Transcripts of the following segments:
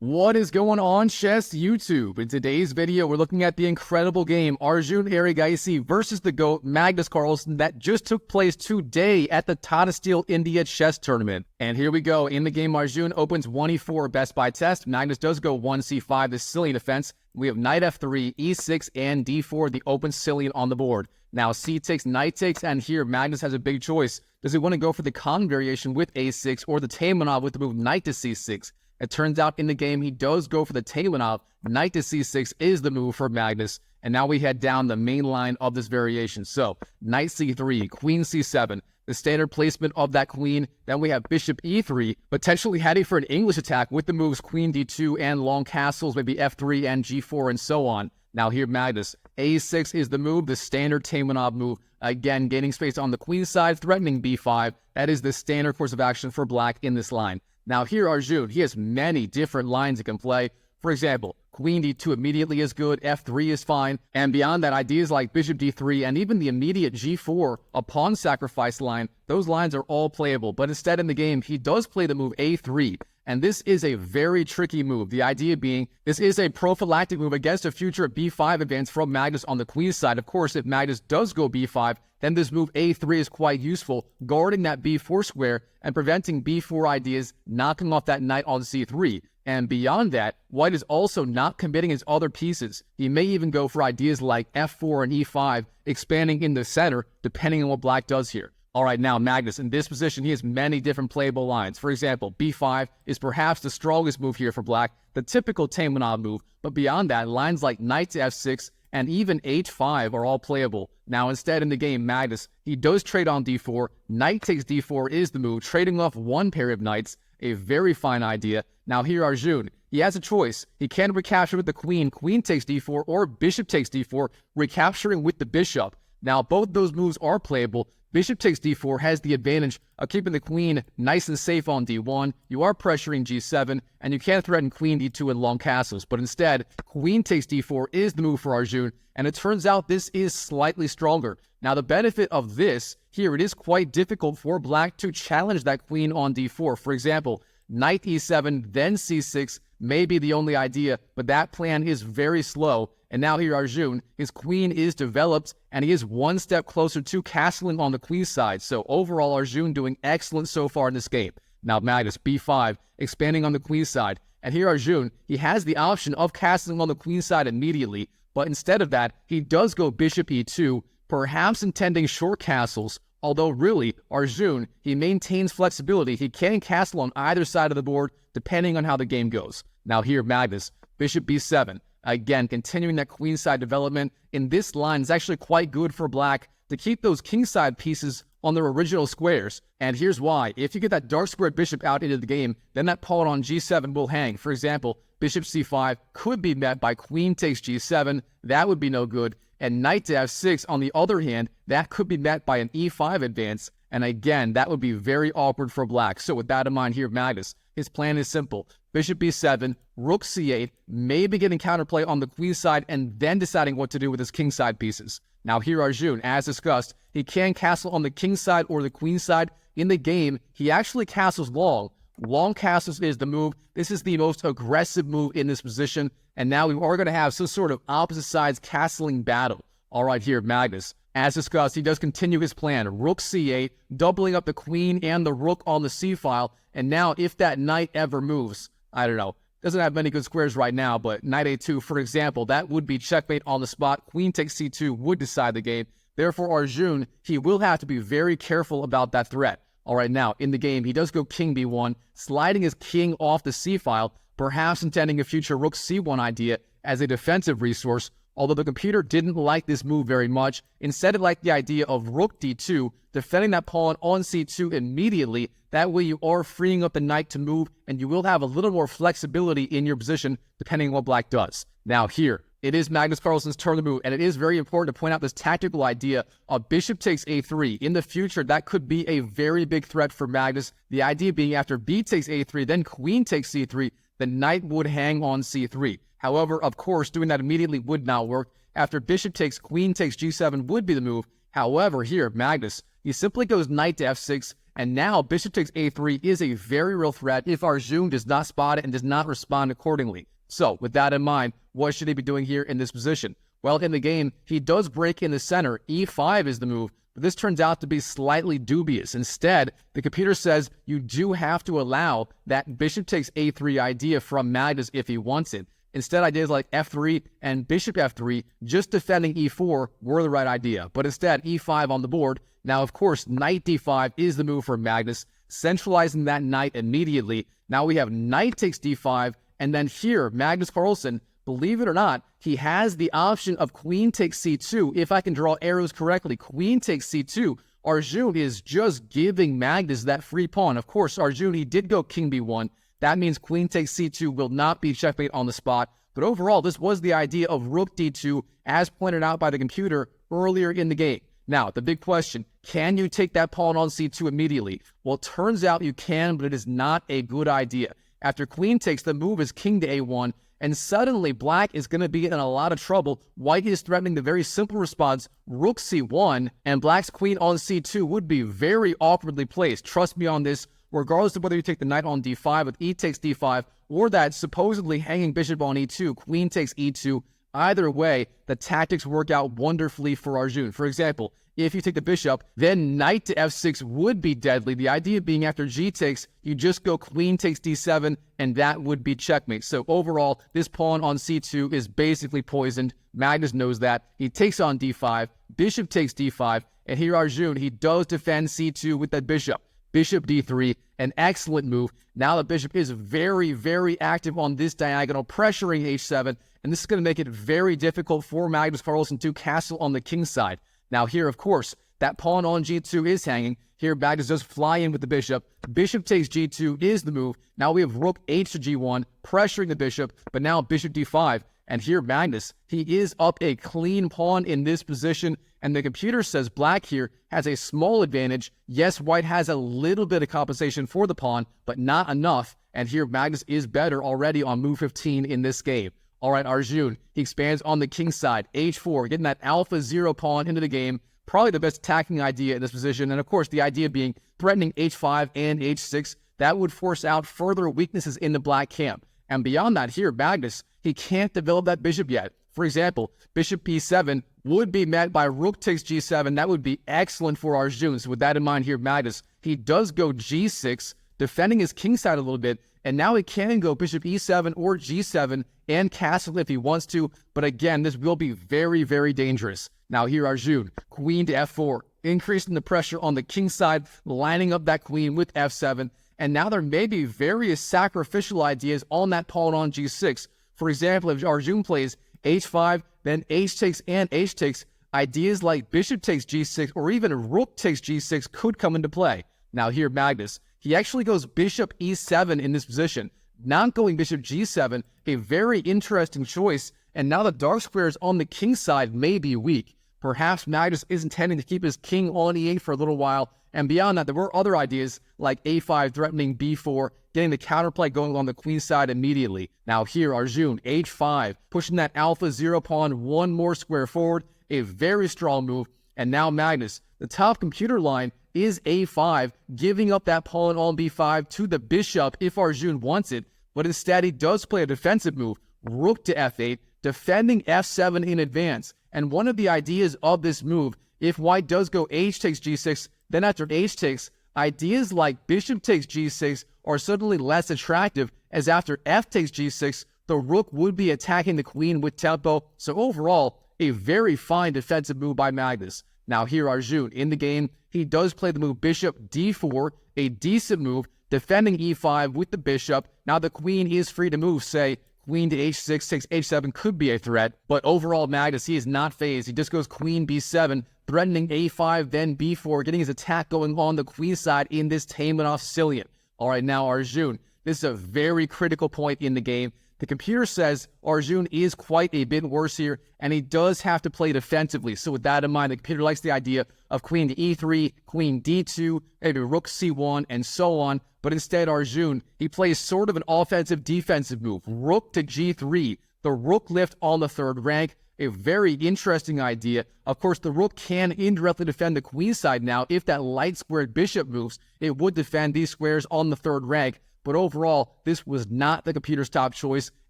What is going on, chess YouTube? In today's video, we're looking at the incredible game Arjun Erigaisi versus the GOAT Magnus Carlsen that just took place today at the Tata Steel India Chess Tournament. And here we go. In the game, Arjun opens 1e4 best by test. Magnus does go 1c5, the Sicilian defense. We have knight f3, e6, and d4, the open Sicilian on the board. Now c takes, knight takes, and here Magnus has a big choice. Does he want to go for the Kong variation with a6 or the Taimanov with the move knight to c6? It turns out in the game, he does go for the Taimanov. Knight to c6 is the move for Magnus. And now we head down the main line of this variation. So, knight c3, queen c7, the standard placement of that queen. Then we have bishop e3, potentially heading for an English attack with the moves queen d2 and long castles, maybe f3 and g4 and so on. Now here, Magnus, a6 is the move, the standard Taimanov move. Again, gaining space on the queen side, threatening b5. That is the standard course of action for black in this line. Now here, Arjun, he has many different lines he can play. For example, queen d2 immediately is good, f3 is fine, and beyond that, ideas like bishop d3 and even the immediate g4, a pawn sacrifice line, those lines are all playable. But instead in the game, he does play the move a3, and this is a very tricky move. The idea being, this is a prophylactic move against a future b5 advance from Magnus on the queen side. Of course, if Magnus does go b5, then this move a3 is quite useful, guarding that b4 square and preventing b4 ideas, knocking off that knight on c3. And beyond that, white is also not committing his other pieces. He may even go for ideas like f4 and e5, expanding in the center, depending on what black does here. All right, now Magnus, in this position, he has many different playable lines. For example, b5 is perhaps the strongest move here for black, the typical Taimanov move. But beyond that, lines like knight to f6 and even h5 are all playable. Now, instead in the game, Magnus, he does trade on d4. Knight takes d4 is the move, trading off one pair of knights. A very fine idea. Now here, Arjun, he has a choice. He can recapture with the queen. Queen takes d4, or bishop takes d4, recapturing with the bishop. Now, both those moves are playable. Bishop takes d4 has the advantage of keeping the queen nice and safe on d1. You are pressuring g7, and you can threaten queen d2 and long castles. But instead, queen takes d4 is the move for Arjun, and it turns out this is slightly stronger. Now, the benefit of this, here, it is quite difficult for black to challenge that queen on d4. For example, knight e7, then c6 may be the only idea, but that plan is very slow. And now here, Arjun, his queen is developed, and he is one step closer to castling on the queen side. So overall, Arjun doing excellent so far in this game. Now Magnus, b5, expanding on the queen side. And here, Arjun, he has the option of castling on the queen side immediately, but instead of that, he does go bishop e2, perhaps intending short castles, although really, Arjun, he maintains flexibility. He can castle on either side of the board, depending on how the game goes. Now here, Magnus, bishop b7. Again, continuing that queenside development in this line is actually quite good for black to keep those kingside pieces on their original squares. And here's why. If you get that dark squared bishop out into the game, then that pawn on g7 will hang. For example, bishop c5 could be met by queen takes g7. That would be no good. And knight to f6, on the other hand, that could be met by an e5 advance. And again, that would be very awkward for black. So with that in mind here, Magnus, his plan is simple. Bishop b7, rook c8, maybe getting counterplay on the queen side and then deciding what to do with his king side pieces. Now here, Arjun, as discussed, he can castle on the king side or the queen side. In the game, he actually castles long. Long castles is the move. This is the most aggressive move in this position. And now we are going to have some sort of opposite sides castling battle. All right, here, Magnus. As discussed, he does continue his plan. Rook c8, doubling up the queen and the rook on the c-file. And now, if that knight ever moves, I don't know, doesn't have many good squares right now, but knight a2, for example, that would be checkmate on the spot. Queen takes c2 would decide the game. Therefore, Arjun, he will have to be very careful about that threat. All right, now, in the game, he does go king b1, sliding his king off the c-file, perhaps intending a future rook c1 idea as a defensive resource, although the computer didn't like this move very much. Instead, it liked the idea of rook d2, defending that pawn on c2 immediately. That way you are freeing up the knight to move, and you will have a little more flexibility in your position, depending on what black does. Now here, it is Magnus Carlsen's turn to move, and it is very important to point out this tactical idea of bishop takes a3. In the future, that could be a very big threat for Magnus. The idea being after b takes a3, then queen takes c3, the knight would hang on c3. However, of course, doing that immediately would not work. After bishop takes, queen takes g7 would be the move. However, here, Magnus, he simply goes knight to f6, And now bishop takes a3 is a very real threat if Arjun does not spot it and does not respond accordingly. So with that in mind, what should he be doing here in this position? Well, in the game, he does break in the center. e5 is the move, but this turns out to be slightly dubious. Instead, the computer says you do have to allow that bishop takes a3 idea from Magnus if he wants it. Instead, ideas like f3 and bishop f3, just defending e4, were the right idea. But instead, e5 on the board. Now, of course, knight d5 is the move for Magnus, centralizing that knight immediately. Now we have knight takes d5, and then here, Magnus Carlsen, believe it or not, he has the option of queen takes c2. If I can draw arrows correctly, queen takes c2. Arjun is just giving Magnus that free pawn. Of course, Arjun, he did go king b1. That means queen takes c2 will not be checkmate on the spot. But overall, this was the idea of rook d2, as pointed out by the computer earlier in the game. Now, the big question, can you take that pawn on c2 immediately? Well, it turns out you can, but it is not a good idea. After queen takes, the move is king to a1, and suddenly black is going to be in a lot of trouble. White is threatening the very simple response, rook c1, and black's queen on c2 would be very awkwardly placed. Trust me on this, regardless of whether you take the knight on d5 with e takes d5, or that supposedly hanging bishop on e2, queen takes e2. Either way, the tactics work out wonderfully for Arjun. For example, if you take the bishop, then knight to f6 would be deadly. The idea being after g takes, you just go queen takes d7, and that would be checkmate. So overall, this pawn on c2 is basically poisoned. Magnus knows that. He takes on d5, bishop takes d5, and here Arjun, he does defend c2 with that bishop. Bishop d3, an excellent move. Now the bishop is very, very active on this diagonal, pressuring h7, and this is going to make it very difficult for Magnus Carlsen to castle on the king side. Now here, of course, that pawn on g2 is hanging. Here, Magnus does fly in with the bishop. Bishop takes g2 is the move. Now we have rook h to g1, pressuring the bishop, but now bishop d5. And here, Magnus, he is up a clean pawn in this position, and the computer says black here has a small advantage. Yes, white has a little bit of compensation for the pawn, but not enough. And here, Magnus is better already on move 15 in this game. All right, Arjun, he expands on the king side, h4, getting that alpha 0 pawn into the game. Probably the best attacking idea in this position. And of course, the idea being threatening h5 and h6. That would force out further weaknesses in the black camp. And beyond that, here, Magnus, he can't develop that bishop yet. For example, bishop b7 would be met by rook takes g7. That would be excellent for Arjun. So with that in mind here, Magnus, he does go g6, defending his king side a little bit. And now he can go bishop e7 or g7 and castle if he wants to. But again, this will be very, very dangerous. Now here, Arjun, queen to f4, increasing the pressure on the king side, lining up that queen with f7. And now there may be various sacrificial ideas on that pawn on g6. For example, if Arjun plays h5, then h takes and h takes, ideas like bishop takes g6 or even rook takes g6 could come into play. Now here, Magnus, he actually goes bishop e7 in this position, not going bishop g7, a very interesting choice. And now the dark squares on the king side may be weak. Perhaps Magnus is intending to keep his king on e8 for a little while. And beyond that, there were other ideas like a5 threatening b4, getting the counterplay going along the queen side immediately. Now here, Arjun, h5, pushing that alpha 0 pawn one more square forward, a very strong move. And now Magnus, the top computer line is a5, giving up that pawn on b5 to the bishop if Arjun wants it. But instead, he does play a defensive move, rook to f8, defending f7 in advance. And one of the ideas of this move, if white does go h takes g6, then after h takes, ideas like bishop takes g6 are suddenly less attractive, as after f takes g6, the rook would be attacking the queen with tempo. So overall, a very fine defensive move by Magnus. Now here, Arjun, in the game, he does play the move bishop d4, a decent move, defending e5 with the bishop. Now the queen is free to move, say, queen to h6 takes h7 could be a threat, but overall Magnus, he is not phased. He just goes queen b7, threatening a5, then b4, getting his attack going on the queen side in this Taimanov Sicilian. All right, now Arjun, this is a very critical point in the game. The computer says Arjun is quite a bit worse here, and he does have to play defensively. So with that in mind, the computer likes the idea of queen to e3, queen d2, maybe rook c1, and so on. But instead, Arjun, he plays sort of an offensive-defensive move. Rook to g3, the rook lift on the third rank. A very interesting idea. Of course, the rook can indirectly defend the queenside now. If that light-squared bishop moves, it would defend these squares on the third rank. But overall, this was not the computer's top choice.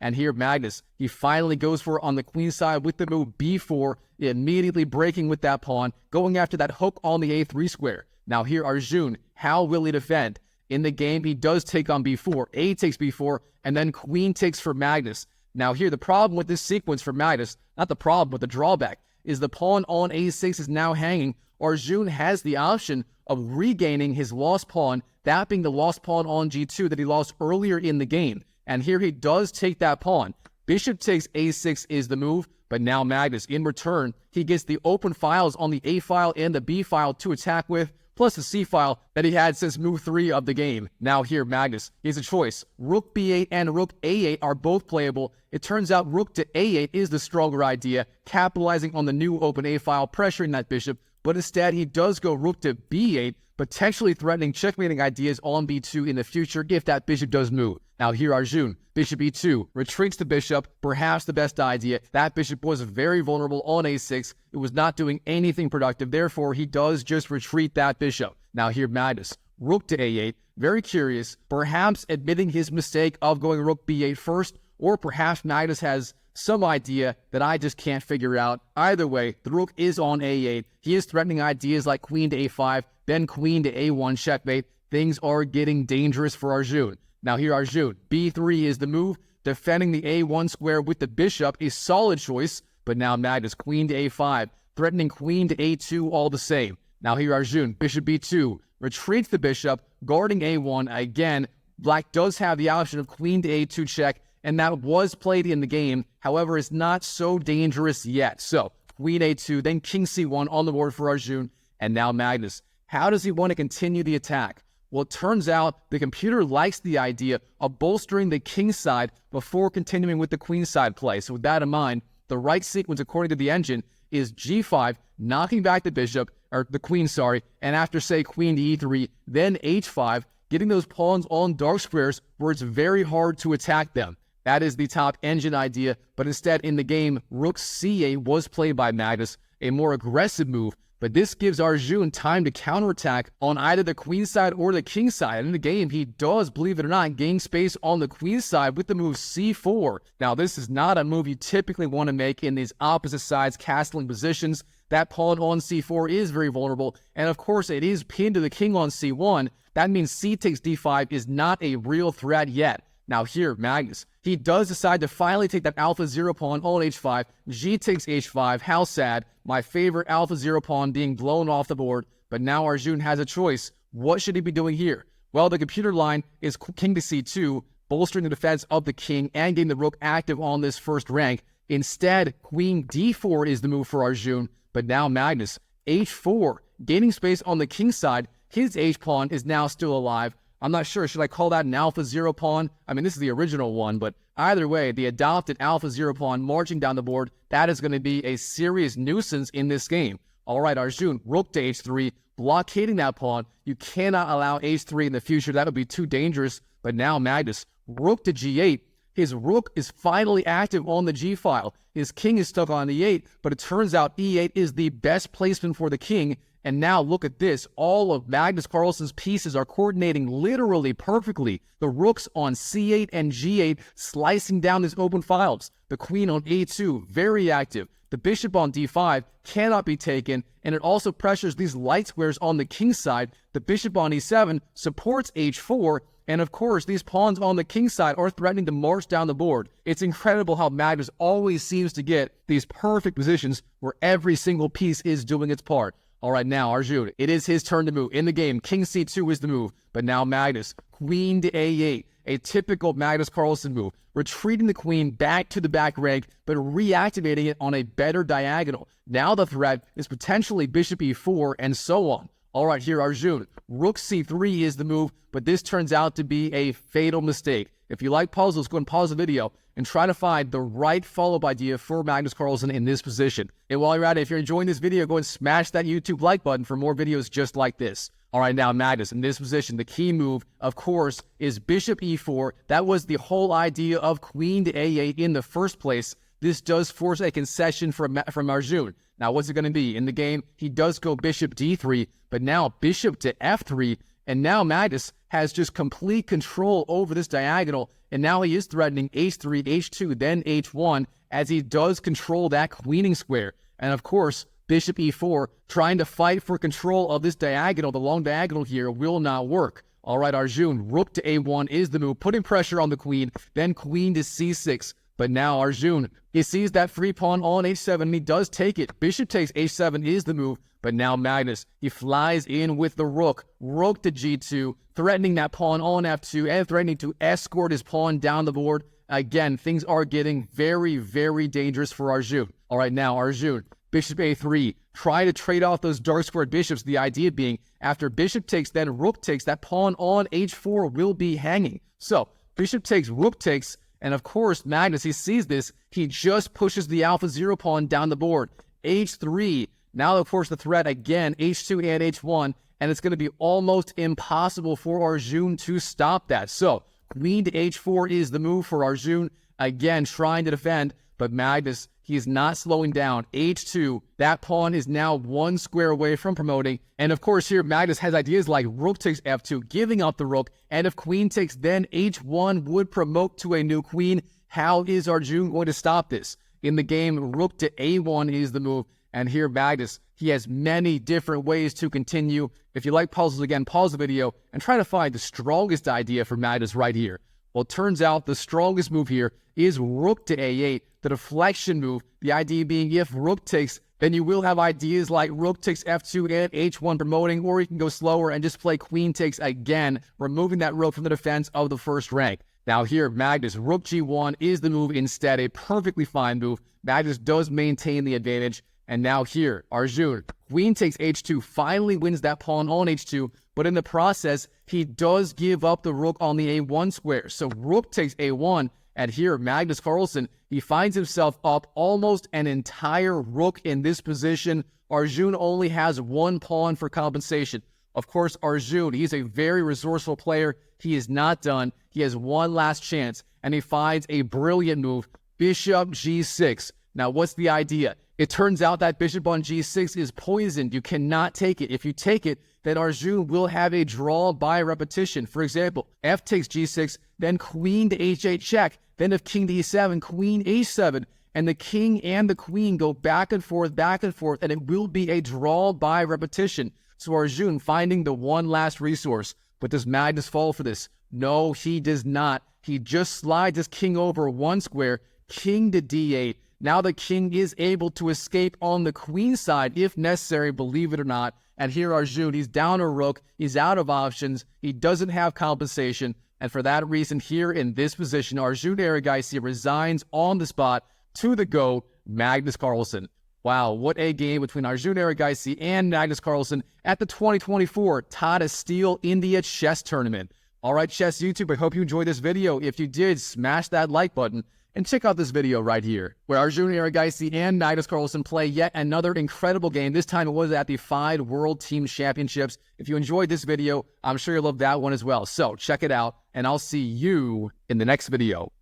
And here, Magnus, he finally goes for it on the queenside with the move b4, immediately breaking with that pawn, going after that hook on the a3 square. Now here, Arjun, how will he defend? In the game, he does take on b4. A takes b4, and then queen takes for Magnus. Now here, the problem with this sequence for Magnus, not the problem, but the drawback, is the pawn on a6 is now hanging. Arjun has the option of regaining his lost pawn, that being the lost pawn on g2 that he lost earlier in the game. And here he does take that pawn. Bishop takes a6 is the move, but now Magnus, in return, he gets the open files on the a file and the b file to attack with, plus the c file that he had since move 3 of the game. Now here, Magnus, he has a choice. Rook b8 and rook a8 are both playable. It turns out rook to a8 is the stronger idea, capitalizing on the new open a file, pressuring that bishop, but instead he does go rook to b8, potentially threatening checkmating ideas on b2 in the future if that bishop does move. Now here, Arjun, bishop e2, retreats the bishop, perhaps the best idea. That bishop was very vulnerable on a6. It was not doing anything productive, therefore he does just retreat that bishop. Now here, Magnus, rook to a8, very curious, perhaps admitting his mistake of going rook b8 first, or perhaps Magnus has some idea that I just can't figure out. Either way, the rook is on a8. He is threatening ideas like queen to a5, then queen to a1 checkmate. Things are getting dangerous for Arjun. Now here, Arjun, b3 is the move. Defending the a1 square with the bishop is solid choice, but now Magnus, queen to a5, threatening queen to a2 all the same. Now here, Arjun, bishop b2, retreats the bishop, guarding a1 again. Black does have the option of queen to a2 check, and that was played in the game. However, it's not so dangerous yet. So, queen a2, then king c1 on the board for Arjun, and now Magnus. How does he want to continue the attack? Well, it turns out the computer likes the idea of bolstering the king side before continuing with the queen side play. So with that in mind, the right sequence, according to the engine, is g5, knocking back the bishop, or the queen, sorry, and after, say, queen to e3, then h5, getting those pawns on dark squares where it's very hard to attack them. That is the top engine idea, but instead in the game, rook c8 was played by Magnus, a more aggressive move, but this gives Arjun time to counterattack on either the queen side or the king side. And in the game, he does, believe it or not, gain space on the queen side with the move c4. Now, this is not a move you typically want to make in these opposite sides castling positions. That pawn on c4 is very vulnerable, and of course, it is pinned to the king on c1. That means c takes d5 is not a real threat yet. Now here, Magnus, he does decide to finally take that alpha 0 pawn on h5. G takes h5. How sad. My favorite alpha 0 pawn being blown off the board. But now Arjun has a choice. What should he be doing here? Well, the computer line is king to c2, bolstering the defense of the king and getting the rook active on this first rank. Instead, queen d4 is the move for Arjun. But now Magnus, h4, gaining space on the king side. His h-pawn is now still alive. I'm not sure, should I call that an alpha 0 pawn? I mean, this is the original one, but either way, the adopted alpha 0 pawn marching down the board, that is going to be a serious nuisance in this game. All right, Arjun, rook to h3, blockading that pawn. You cannot allow h3 in the future. That would be too dangerous. But now Magnus, rook to g8. His rook is finally active on the g file. His king is stuck on e8, but it turns out e8 is the best placement for the king. And now look at this. All of Magnus Carlsen's pieces are coordinating literally perfectly. The rooks on c8 and g8 slicing down his open files. The queen on a2, very active. The bishop on d5 cannot be taken, and it also pressures these light squares on the king side. The bishop on e7 supports h4, and of course, these pawns on the king side are threatening to march down the board. It's incredible how Magnus always seems to get these perfect positions where every single piece is doing its part. All right, now, Arjun, it is his turn to move. In the game, king c2 is the move, but now Magnus, queen to a8, a typical Magnus Carlsen move, retreating the queen back to the back rank, but reactivating it on a better diagonal. Now the threat is potentially bishop e4, and so on. All right, here, Arjun. Rook c3 is the move, but this turns out to be a fatal mistake. If you like puzzles, go and pause the video and try to find the right follow-up idea for Magnus Carlsen in this position. And while you're at it, if you're enjoying this video, go and smash that YouTube like button for more videos just like this. All right, now Magnus, in this position, the key move, of course, is bishop e4. That was the whole idea of queen to a8 in the first place. This does force a concession from Arjun. Now, what's it going to be? In the game, he does go bishop d3, but now bishop to f3, and now Magnus has just complete control over this diagonal, and now he is threatening h3, h2, then h1, as he does control that queening square. And of course, bishop e4, trying to fight for control of this diagonal, the long diagonal here, will not work. All right, Arjun, rook to a1 is the move, putting pressure on the queen, then queen to c6. But now Arjun, he sees that free pawn on h7, and he does take it. Bishop takes h7 is the move, but now Magnus, he flies in with the rook. Rook to g2, threatening that pawn on f2, and threatening to escort his pawn down the board. Again, things are getting very, very dangerous for Arjun. All right, now Arjun, bishop a3, try to trade off those dark squared bishops. The idea being, after bishop takes, then rook takes, that pawn on h4 will be hanging. So, bishop takes, rook takes, and of course, Magnus, he sees this, he just pushes the alpha 0 pawn down the board. h3, now of course the threat again, h2 and h1, and it's going to be almost impossible for Arjun to stop that. So, queen to h4 is the move for Arjun, again trying to defend, but Magnus, he is not slowing down. h2, that pawn is now one square away from promoting. And of course here, Magnus has ideas like rook takes f2, giving up the rook. And if queen takes, then h1 would promote to a new queen. How is Arjun going to stop this? In the game, rook to a1 is the move. And here, Magnus, he has many different ways to continue. If you like puzzles, again, pause the video and try to find the strongest idea for Magnus right here. Well, it turns out the strongest move here is rook to a8, the deflection move. The idea being if rook takes, then you will have ideas like rook takes f2 and h1 promoting, or you can go slower and just play queen takes again, removing that rook from the defense of the first rank. Now here, Magnus, rook g1 is the move instead, a perfectly fine move. Magnus does maintain the advantage. And now here, Arjun, queen takes h2, finally wins that pawn on h2, but in the process, he does give up the rook on the a1 square. So rook takes a1, and here, Magnus Carlsen, he finds himself up almost an entire rook in this position. Arjun only has one pawn for compensation. Of course, Arjun, he's a very resourceful player. He is not done. He has one last chance, and he finds a brilliant move, bishop g6. Now, what's the idea? It turns out that bishop on g6 is poisoned. You cannot take it. If you take it, then Arjun will have a draw by repetition. For example, f takes g6, then queen to h8 check. Then if king to e7, queen h7. And the king and the queen go back and forth, and it will be a draw by repetition. So Arjun finding the one last resource. But does Magnus fall for this? No, he does not. He just slides his king over one square, king to d8. Now the king is able to escape on the queen side if necessary, believe it or not. And here Arjun, he's down a rook, he's out of options, he doesn't have compensation. And for that reason, here in this position, Arjun Erigaisi resigns on the spot to the GOAT, Magnus Carlsen. Wow, what a game between Arjun Erigaisi and Magnus Carlsen at the 2024 Tata Steel India Chess Tournament. All right, Chess YouTube, I hope you enjoyed this video. If you did, smash that like button. And check out this video right here, where Arjun Erigaisi and Magnus Carlsen play yet another incredible game. This time it was at the FIDE World Team Championships. If you enjoyed this video, I'm sure you'll love that one as well. So check it out, and I'll see you in the next video.